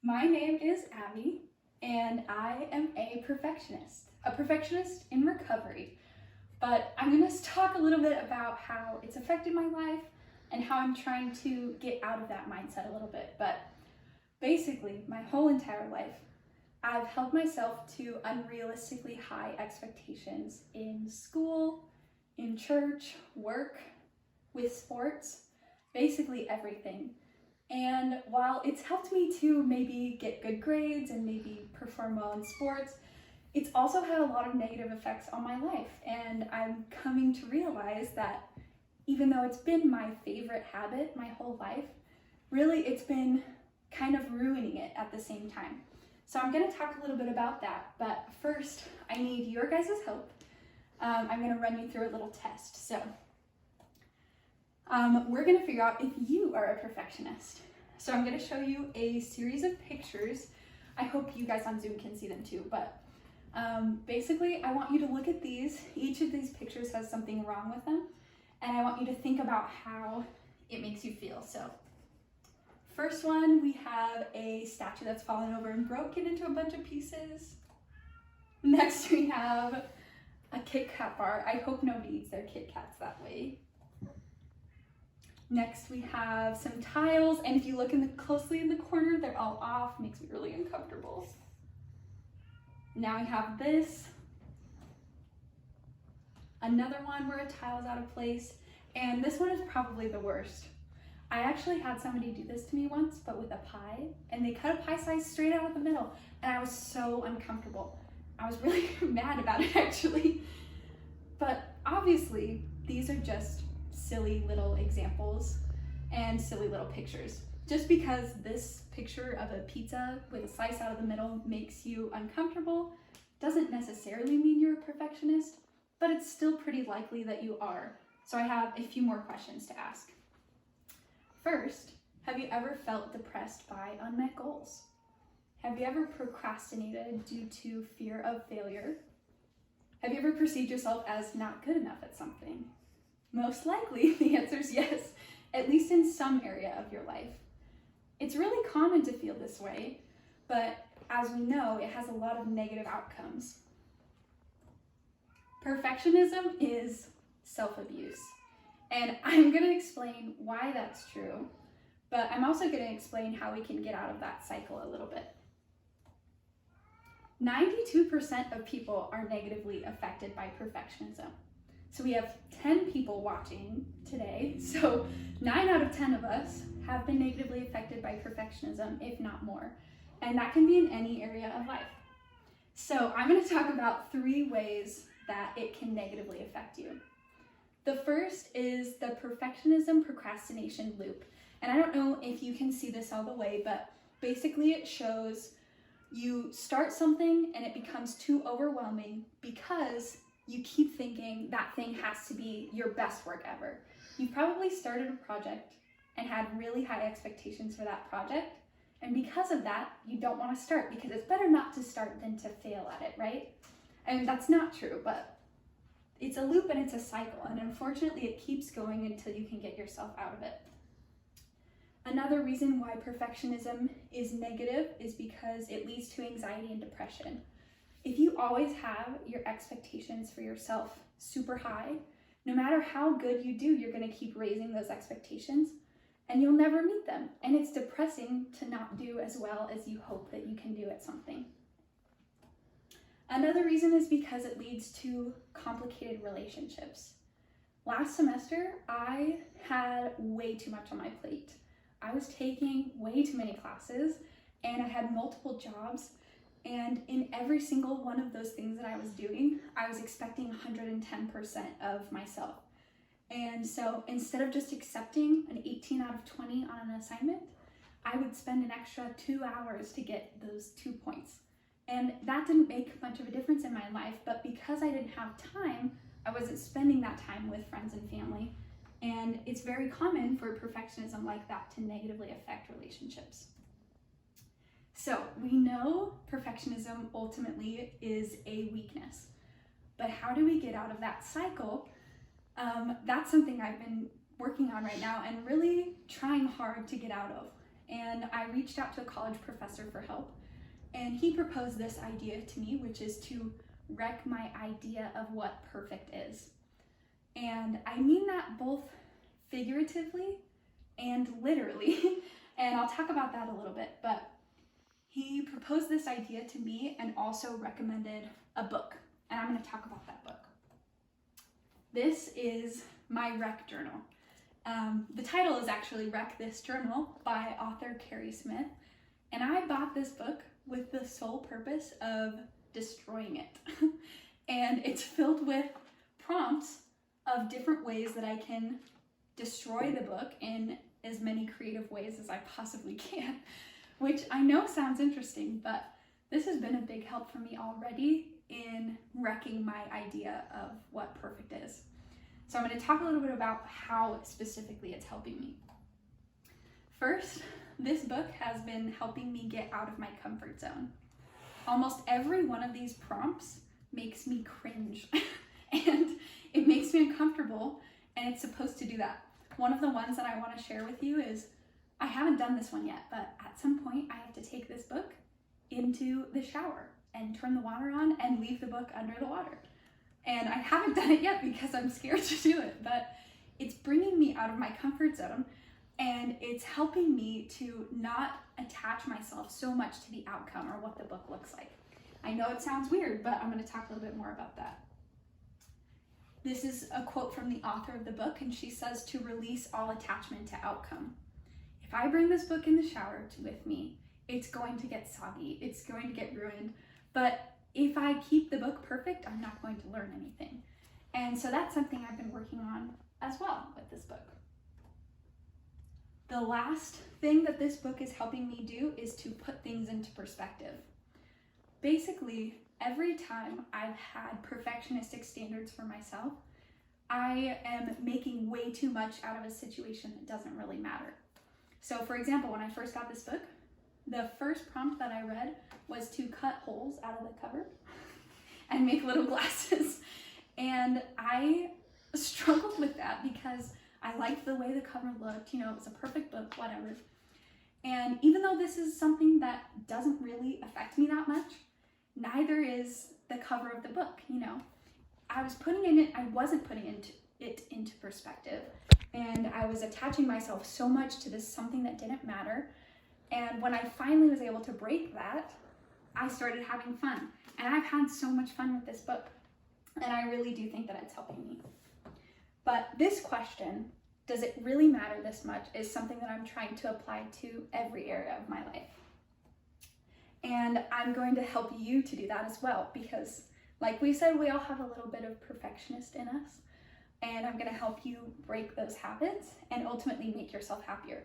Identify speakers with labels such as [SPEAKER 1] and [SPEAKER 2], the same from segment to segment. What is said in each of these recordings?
[SPEAKER 1] My name is Abby, and I am a perfectionist in recovery. But I'm going to talk a little bit about how it's affected my life and how I'm trying to get out of that mindset a little bit. But basically, my whole entire life, I've held myself to unrealistically high expectations in school, in church, work, with sports, basically everything. And while it's helped me to maybe get good grades and maybe perform well in sports, it's also had a lot of negative effects on my life. And I'm coming to realize that even though it's been my favorite habit my whole life, really it's been kind of ruining it at the same time. So I'm going to talk a little bit about that. But first, I need your guys' help. I'm going to run you through a little test. So we're going to figure out if you are a perfectionist. So I'm going to show you a series of pictures. I hope you guys on Zoom can see them too, but basically I want you to look at these. Each of these pictures has something wrong with them, and I want you to think about how it makes you feel. So first one, we have a statue that's fallen over and broken into a bunch of pieces. Next we have a Kit Kat bar. I hope nobody eats their Kit Kats that way. Next we have some tiles, and if you look closely in the corner, they're all off. Makes me really uncomfortable. Now we have this. Another one where a tile's out of place, and this one is probably the worst. I actually had somebody do this to me once, but with a pie, and they cut a pie slice straight out of the middle, and I was so uncomfortable. I was really mad about it actually. But obviously, these are just silly little examples and silly little pictures. Just because this picture of a pizza with a slice out of the middle makes you uncomfortable doesn't necessarily mean you're a perfectionist, but it's still pretty likely that you are. So I have a few more questions to ask. First, have you ever felt depressed by unmet goals? Have you ever procrastinated due to fear of failure? Have you ever perceived yourself as not good enough at something? Most likely, the answer is yes, at least in some area of your life. It's really common to feel this way, but as we know, it has a lot of negative outcomes. Perfectionism is self-abuse, and I'm going to explain why that's true, but I'm also going to explain how we can get out of that cycle a little bit. 92% of people are negatively affected by perfectionism. So we have 10 people watching today, so 9 out of 10 of us have been negatively affected by perfectionism, if not more. And that can be in any area of life. So I'm going to talk about 3 ways that it can negatively affect you. The first is the perfectionism procrastination loop. And I don't know if you can see this all the way, but basically it shows you start something and it becomes too overwhelming because you keep thinking that thing has to be your best work ever. You've probably started a project and had really high expectations for that project, and because of that, you don't want to start because it's better not to start than to fail at it, right? And that's not true, but it's a loop and it's a cycle, and unfortunately it keeps going until you can get yourself out of it. Another reason why perfectionism is negative is because it leads to anxiety and depression. If you always have your expectations for yourself super high, no matter how good you do, you're going to keep raising those expectations and you'll never meet them. And it's depressing to not do as well as you hope that you can do at something. Another reason is because it leads to complicated relationships. Last semester, I had way too much on my plate. I was taking way too many classes and I had multiple jobs. And in every single one of those things that I was doing, I was expecting 110% of myself. And so instead of just accepting an 18 out of 20 on an assignment, I would spend an extra 2 hours to get those 2 points. And that didn't make much of a difference in my life, but because I didn't have time, I wasn't spending that time with friends and family. And it's very common for perfectionism like that to negatively affect relationships. So we know perfectionism ultimately is a weakness, but how do we get out of that cycle? That's something I've been working on right now and really trying hard to get out of. and I reached out to a college professor for help, and he proposed this idea to me, which is to wreck my idea of what perfect is. And I mean that both figuratively and literally, and I'll talk about that a little bit, but he proposed this idea to me and also recommended a book, and I'm going to talk about that book. This is my Wreck Journal. The title is actually Wreck This Journal by author Carrie Smith, and I bought this book with the sole purpose of destroying it. And it's filled with prompts of different ways that I can destroy the book in as many creative ways as I possibly can, which I know sounds interesting, but this has been a big help for me already in wrecking my idea of what perfect is. So I'm going to talk a little bit about how specifically it's helping me. First, this book has been helping me get out of my comfort zone. Almost every one of these prompts makes me cringe and it makes me uncomfortable, and it's supposed to do that. One of the ones that I want to share with you is, I haven't done this one yet, but at some point I have to take this book into the shower and turn the water on and leave the book under the water. And I haven't done it yet because I'm scared to do it, but it's bringing me out of my comfort zone, and it's helping me to not attach myself so much to the outcome or what the book looks like. I know it sounds weird, but I'm going to talk a little bit more about that. This is a quote from the author of the book, and she says to release all attachment to outcome. If I bring this book in the shower with me, it's going to get soggy, it's going to get ruined, but if I keep the book perfect, I'm not going to learn anything. And so that's something I've been working on as well with this book. The last thing that this book is helping me do is to put things into perspective. Basically, every time I've had perfectionistic standards for myself, I am making way too much out of a situation that doesn't really matter. So for example, when I first got this book, the first prompt that I read was to cut holes out of the cover and make little glasses. And I struggled with that because I liked the way the cover looked, it was a perfect book, whatever. And even though this is something that doesn't really affect me that much, neither is the cover of the book, I wasn't putting it into perspective. And I was attaching myself so much to this something that didn't matter. And when I finally was able to break that, I started having fun. And I've had so much fun with this book. And I really do think that it's helping me. But this question, does it really matter this much, is something that I'm trying to apply to every area of my life. And I'm going to help you to do that as well, because like we said, we all have a little bit of perfectionist in us. And I'm going to help you break those habits and ultimately make yourself happier.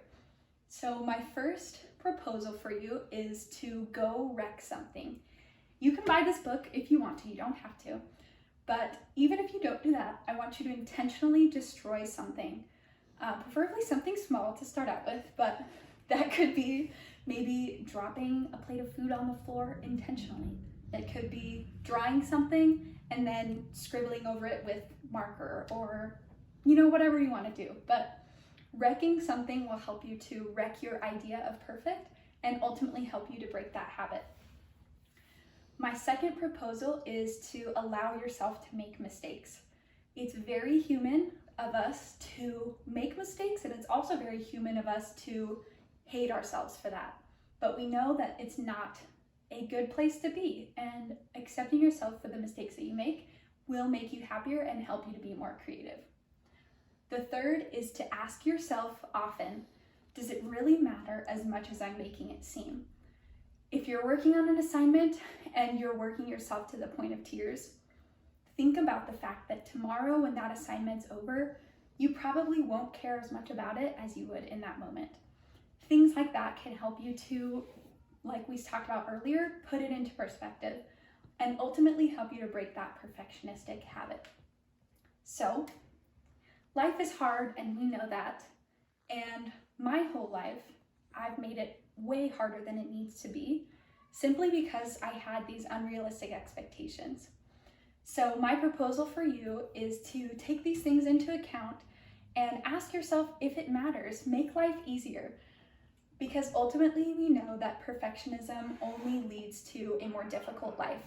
[SPEAKER 1] So my first proposal for you is to go wreck something. You can buy this book if you want to, you don't have to. But even if you don't do that, I want you to intentionally destroy something. Preferably something small to start out with, but that could be maybe dropping a plate of food on the floor intentionally. It could be drawing something and then scribbling over it with marker, or whatever you want to do. But wrecking something will help you to wreck your idea of perfect and ultimately help you to break that habit. My second proposal is to allow yourself to make mistakes. It's very human of us to make mistakes, and it's also very human of us to hate ourselves for that. But we know that it's not a good place to be, and accepting yourself for the mistakes that you make will make you happier and help you to be more creative. The third is to ask yourself often, does it really matter as much as I'm making it seem? If you're working on an assignment and you're working yourself to the point of tears, think about the fact that tomorrow when that assignment's over, you probably won't care as much about it as you would in that moment. Things like that can help you to, like we talked about earlier, put it into perspective and ultimately help you to break that perfectionistic habit. So, life is hard and we know that. And my whole life, I've made it way harder than it needs to be, simply because I had these unrealistic expectations. So my proposal for you is to take these things into account and ask yourself if it matters. Make life easier. because ultimately we know that perfectionism only leads to a more difficult life.